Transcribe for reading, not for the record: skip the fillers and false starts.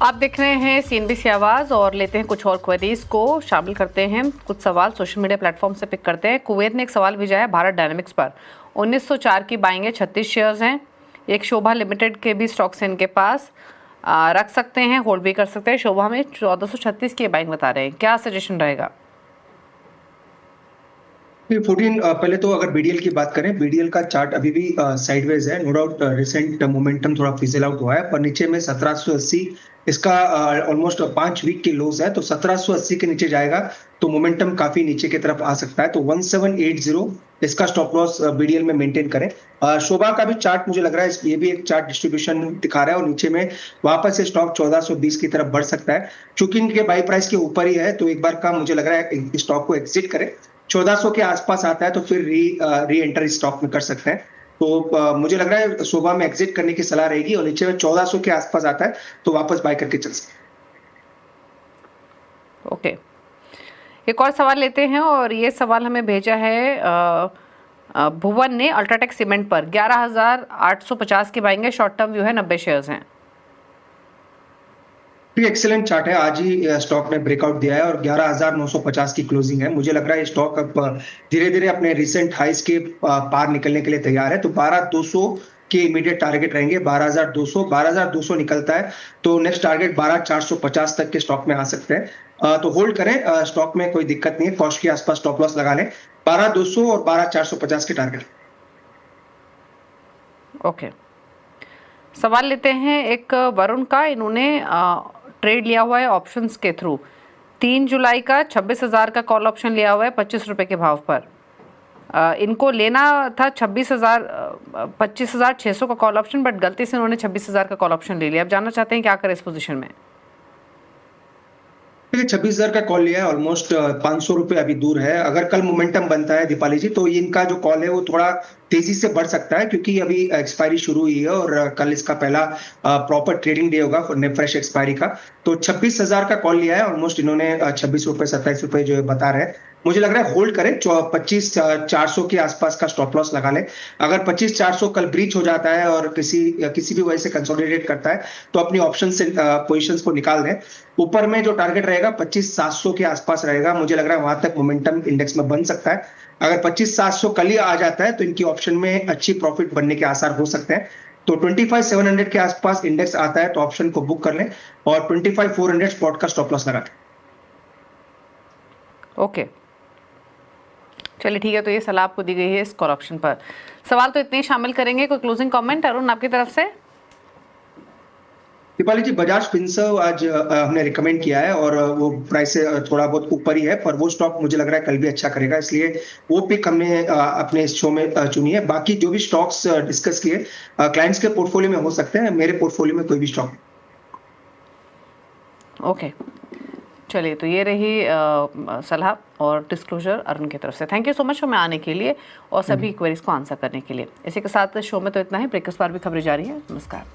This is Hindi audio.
आप देख रहे हैं CNBC आवाज़ और लेते हैं कुछ और क्वेरीज को शामिल करते हैं। कुछ सवाल सोशल मीडिया प्लेटफॉर्म से पिक करते हैं। कुवैत ने एक सवाल भेजा है भारत डायनामिक्स पर। 1904 की बाइंग है, 36 शेयर्स हैं। एक शोभा लिमिटेड के भी स्टॉक्स हैं इनके पास, रख सकते हैं, होल्ड भी कर सकते हैं। शोभा में 1436 की बाइंग बता रहे हैं, क्या सजेशन रहेगा? 14 पहले तो अगर बीडीएल की बात करें, बीडीएल का चार्ट अभी भी साइडवेज है। नो डाउट रिसेंट मोमेंटम थोड़ा फिजल आउट हुआ है, पर नीचे में 1780 इसका ऑलमोस्ट 5 वीक के लोज है। तो 1780 के नीचे जाएगा तो मोमेंटम काफी नीचे की तरफ आ सकता है। तो 1780 इसका स्टॉप लॉस बीडीएल में मेंटेन करें। शोभा का भी चार्ट मुझे लग रहा है, ये भी एक चार्ट डिस्ट्रीब्यूशन दिखा रहा है और नीचे में वापस से स्टॉक 1420 की तरफ बढ़ सकता है। चूंकि इनके बाई प्राइस के ऊपर ही है तो एक बार का मुझे लग रहा है स्टॉक को एग्जिट करें। 1400 के आसपास आता है तो फिर री एंटर स्टॉक में कर सकते हैं। तो मुझे लग रहा है शोभा में एग्जिट करने की सलाह रहेगी और नीचे में 1400 के आसपास आता है तो वापस बाय करके चल सकते हैं। ओके, एक और सवाल लेते हैं और ये सवाल हमें भेजा है भुवन ने अल्ट्राटेक सीमेंट पर। 11,850 की बाइंग है, शॉर्ट टर्म व्यू है, 90 शेयर्स हैं। एक्सेलेंट चार्ट है, आज ही स्टॉक ने ब्रेकआउट दिया है और 11,950 की क्लोजिंग है। मुझे लग रहा है स्टॉक अब धीरे धीरे अपने रिसेंट हाइस के पार निकलने के लिए तैयार है। तो 12,200 के इमीडिएट टारगेट रहेंगे। 12,200 निकलता है तो नेक्स्ट टारगेट 12,450 तक के स्टॉक में आ सकते हैं। तो होल्ड करें, स्टॉक में कोई दिक्कत नहीं है। कॉस्ट के आसपास स्टॉप लॉस लगा लें। 12,200 और 12,450 के टारगेट। ओके, सवाल लेते हैं एक वरुण का। इन्होंने ट्रेड लिया हुआ है ऑप्शंस के थ्रू। 3 जुलाई का 26,000 का कॉल ऑप्शन लिया हुआ है 25 रुपये के भाव पर। इनको लेना था 25,600 का कॉल ऑप्शन, बट गलती से उन्होंने 26,000 का कॉल ऑप्शन ले लिया। अब जानना चाहते हैं क्या करें इस पोजीशन में। 26,000 का कॉल लिया है, ऑलमोस्ट 500 रुपए अभी दूर है। अगर कल मोमेंटम बनता है दीपाली जी तो इनका जो कॉल है वो थोड़ा तेजी से बढ़ सकता है, क्योंकि अभी एक्सपायरी शुरू हुई है और कल इसका पहला प्रॉपर ट्रेडिंग डे होगा फ्रेश एक्सपायरी का। तो 26,000 का कॉल लिया है ऑलमोस्ट इन्होंने। 26 रुपए 27 रुपए जो बता रहे हैं, मुझे लग रहा है होल्ड करें। 25,400 के आसपास का स्टॉप लॉस लगा ले। अगर 25,400 कल ब्रीच हो जाता है और किसी भी वजह से कंसोलिडेट करता है तो अपनी ऑप्शन से पोजीशंस को निकाल दें। ऊपर में जो टारगेट रहेगा 25,700 के आसपास रहेगा। मुझे लग रहा है वहां तक मोमेंटम इंडेक्स में बन सकता है। अगर 25,700 कल ही आ जाता है तो इनकी ऑप्शन में अच्छी प्रॉफिट बनने के आसार हो सकते हैं। तो 25,700 के आसपास इंडेक्स आता है तो ऑप्शन को बुक कर लें और 25,400 स्पॉट का स्टॉप लॉस लगा दें। ओके, चलिए ठीक है, तो ये सलाह आपको दी गई है इस कॉल ऑप्शन पर। सवाल तो इतने ही शामिल करेंगे। कोई क्लोजिंग कमेंट अरुण आपकी तरफ से? दीपाली जी, बजाज फिनसर्व आज हमने रिकमेंड किया है और वो प्राइस से थोड़ा बहुत ऊपर ही है, पर वो स्टॉक मुझे लग रहा है कल भी अच्छा करेगा, इसलिए वो पिक हमने अपने इस शो में चुनी है। बाकी जो भी स्टॉक्स डिस्कस किए क्लाइंट्स के पोर्टफोलियो में हो सकते हैं, मेरे पोर्टफोलियो में कोई भी स्टॉक। ओके, चलिए, तो ये रही सलाह और डिस्क्लोजर अरुण की तरफ से। Thank you so much show में आने के लिए और सभी क्वेरीज को आंसर करने के लिए। इसी के साथ शो में तो इतना ही। ब्रेक के बाद भी खबरें जारी हैं। नमस्कार।